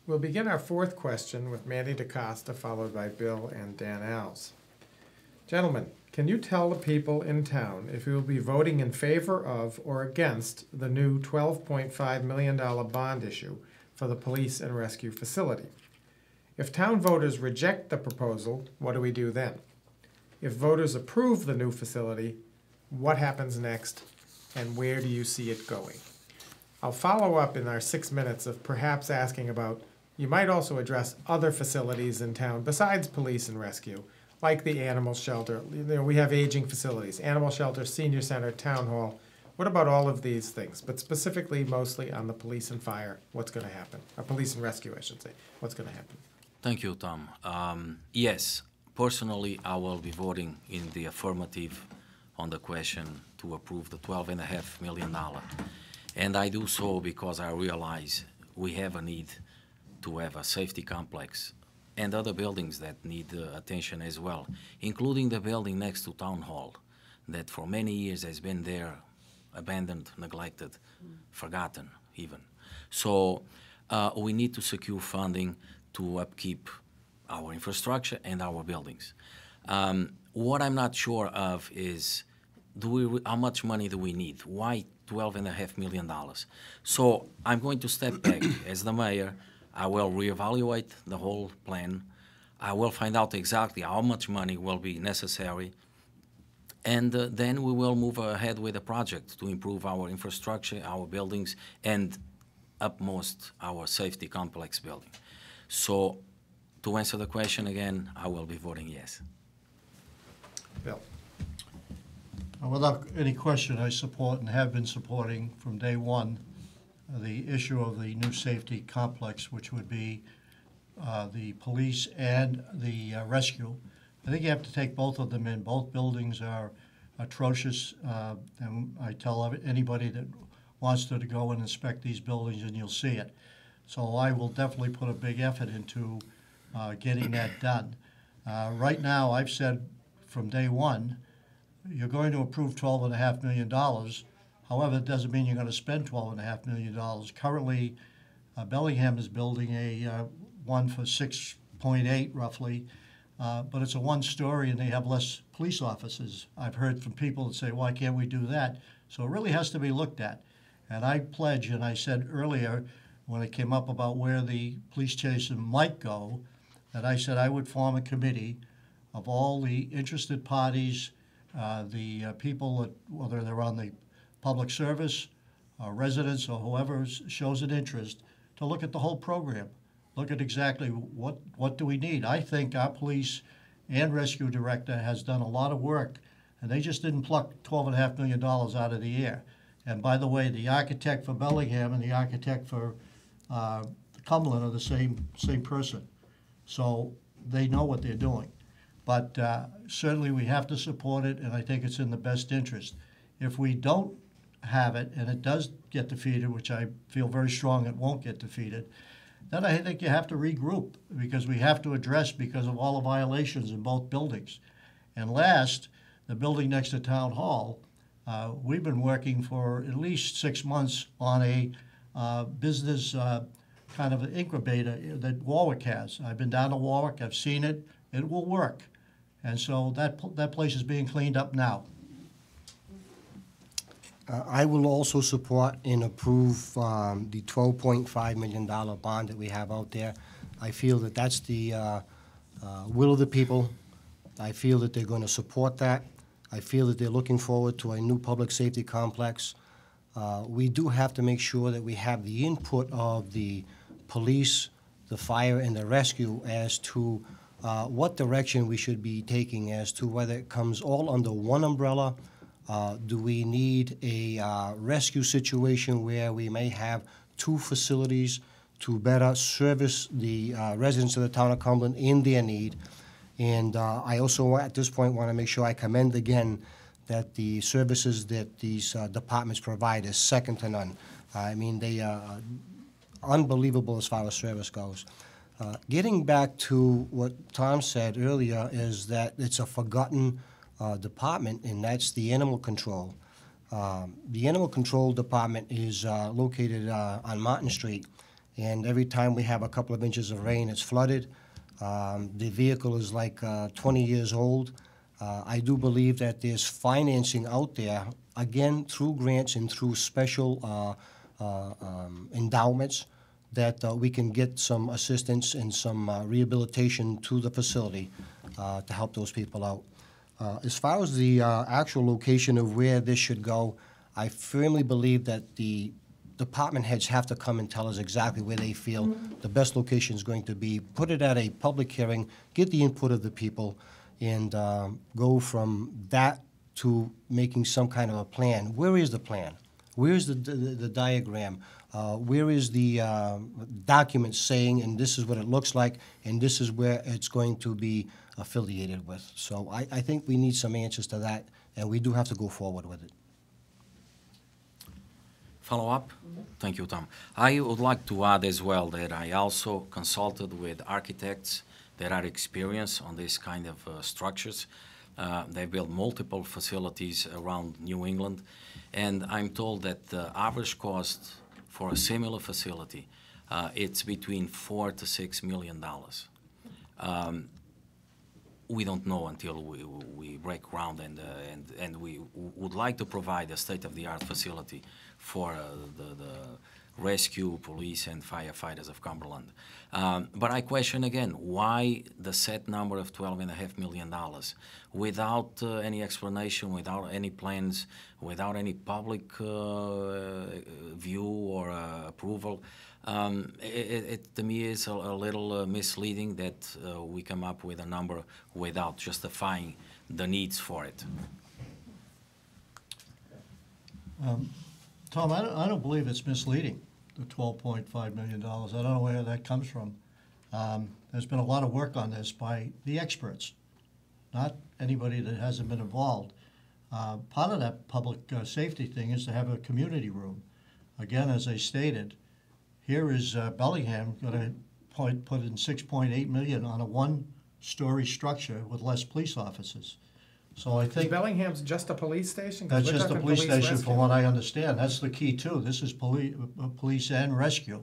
We'll begin our fourth question with Mandy DaCosta, followed by Bill and Dan Alves. Gentlemen, can you tell the people in town if you will be voting in favor of or against the new $12.5 million bond issue for the police and rescue facility? If town voters reject the proposal, what do we do then? If voters approve the new facility, what happens next, and where do you see it going? I'll follow up in our 6 minutes of perhaps asking about, you might also address other facilities in town besides police and rescue, like the animal shelter. We have aging facilities, animal shelter, senior center, town hall. What about all of these things? But specifically, mostly on the police and fire, what's going to happen? Or police and rescue, I should say. What's going to happen? Thank you, Tom. Yes, personally, I will be voting in the affirmative on the question to approve the $12.5 million. And I do so because I realize we have a need to have a safety complex and other buildings that need attention as well, including the building next to Town Hall that for many years has been there, abandoned, neglected, forgotten even. So we need to secure funding to upkeep our infrastructure and our buildings. What I'm not sure of is how much money do we need? Why $12.5 million? So I'm going to step back as the mayor. I will reevaluate the whole plan. I will find out exactly how much money will be necessary, and then we will move ahead with the project to improve our infrastructure, our buildings, and upmost our safety complex building. So to answer the question again, I will be voting yes. Bill. Without any question, I support and have been supporting from day one the issue of the new safety complex, which would be the police and the rescue. I think you have to take both of them in. Both buildings are atrocious, and I tell anybody that wants to go and inspect these buildings, and you'll see it. So I will definitely put a big effort into getting that done. Right now, I've said from day one, you're going to approve $12.5 million. However, it doesn't mean you're going to spend $12.5 million. Currently, Bellingham is building a one for 6.8 roughly, but it's a one-story and they have less police officers. I've heard from people that say, why can't we do that? So it really has to be looked at. And I pledge, and I said earlier when it came up about where the police station might go, that I said I would form a committee of all the interested parties, the people that, whether they're on the public service, residents, or whoever shows an interest, to look at the whole program. Look at exactly what do we need. I think our police and rescue director has done a lot of work, and they just didn't pluck $12.5 million out of the air. And by the way, the architect for Bellingham and the architect for Cumberland are the same person. So they know what they're doing. But certainly we have to support it, and I think it's in the best interest. If we don't have it, and it does get defeated, which I feel very strong it won't get defeated, then I think you have to regroup, because we have to address because of all the violations in both buildings. And last, the building next to Town Hall, we've been working for at least 6 months on a business kind of an incubator that Warwick has. I've been down to Warwick, I've seen it, it will work. And so that place is being cleaned up now. I will also support and approve the $12.5 million bond that we have out there. I feel that that's the will of the people. I feel that they're going to support that. I feel that they're looking forward to a new public safety complex. We do have to make sure that we have the input of the police, the fire, and the rescue as to what direction we should be taking, as to whether it comes all under one umbrella. Do we need a rescue situation where we may have two facilities to better service the residents of the town of Cumberland in their need? And I also, at this point, want to make sure I commend again that the services that these departments provide is second to none. I mean, they are unbelievable as far as service goes. Getting back to what Tom said earlier is that it's a forgotten department, and that's the animal control. The animal control department is located on Martin Street, and every time we have a couple of inches of rain, it's flooded. The vehicle is like 20 years old. I do believe that there's financing out there, again, through grants and through special endowments, that we can get some assistance and some rehabilitation to the facility to help those people out. As far as the actual location of where this should go, I firmly believe that the department heads have to come and tell us exactly where they feel the best location is going to be. Put it at a public hearing, get the input of the people, and go from that to making some kind of a plan. Where is the plan? Where is the diagram? Where is the document saying, and this is what it looks like, and this is where it's going to be affiliated with? So I think we need some answers to that, and we do have to go forward with it. Follow up? Thank you, Tom. I would like to add as well that I also consulted with architects that are experienced on this kind of structures. They built multiple facilities around New England, and I'm told that the average cost for a similar facility, it's between $4 to $6 million. We don't know until we break ground, and we would like to provide a state-of-the-art facility for the rescue, police, and firefighters of Cumberland. But I question again, why the set number of $12.5 million without any explanation, without any plans, without any public view or approval? It to me is a little misleading that we come up with a number without justifying the needs for it. Tom, I don't believe it's misleading, the $12.5 million. I don't know where that comes from. There's been a lot of work on this by the experts, not anybody that hasn't been involved. Part of that public safety thing is to have a community room. Again, as I stated, here is Bellingham going to put in $6.8 million on a one-story structure with less police officers. So I think Bellingham's just a police station? 'Cause that's we're just a talking police station, rescue. from what I understand. That's the key too. This is police and rescue.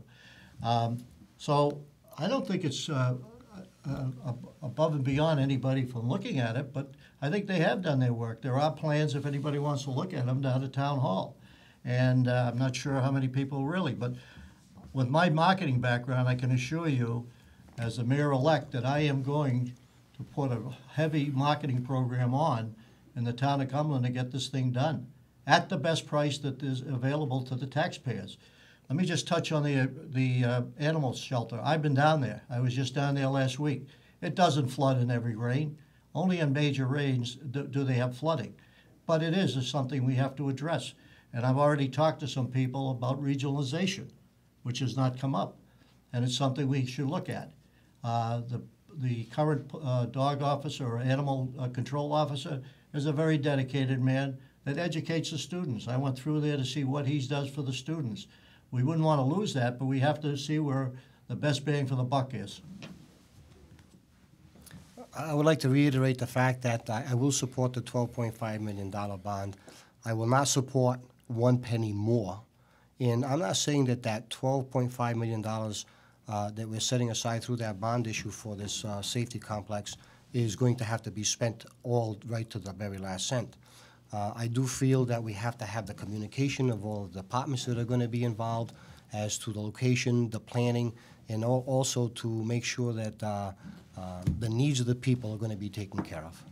So I don't think it's above and beyond anybody from looking at it, but I think they have done their work. There are plans, if anybody wants to look at them, down at Town Hall. And I'm not sure how many people really, but with my marketing background, I can assure you, as the mayor-elect, that I am going to put a heavy marketing program on in the town of Cumberland to get this thing done at the best price that is available to the taxpayers. Let me just touch on the animal shelter. I've been down there. I was just down there last week. It doesn't flood in every rain. Only in major rains do they have flooding. But it is something we have to address. And I've already talked to some people about regionalization, which has not come up. And it's something we should look at. The current dog officer or animal control officer is a very dedicated man that educates the students. I went through there to see what he does for the students. We wouldn't want to lose that, but we have to see where the best bang for the buck is. I would like to reiterate the fact that I will support the $12.5 million bond. I will not support one penny more. And I'm not saying that that $12.5 million that we're setting aside through that bond issue for this safety complex is going to have to be spent all right to the very last cent. I do feel that we have to have the communication of all the departments that are going to be involved as to the location, the planning, and also to make sure that the needs of the people are going to be taken care of.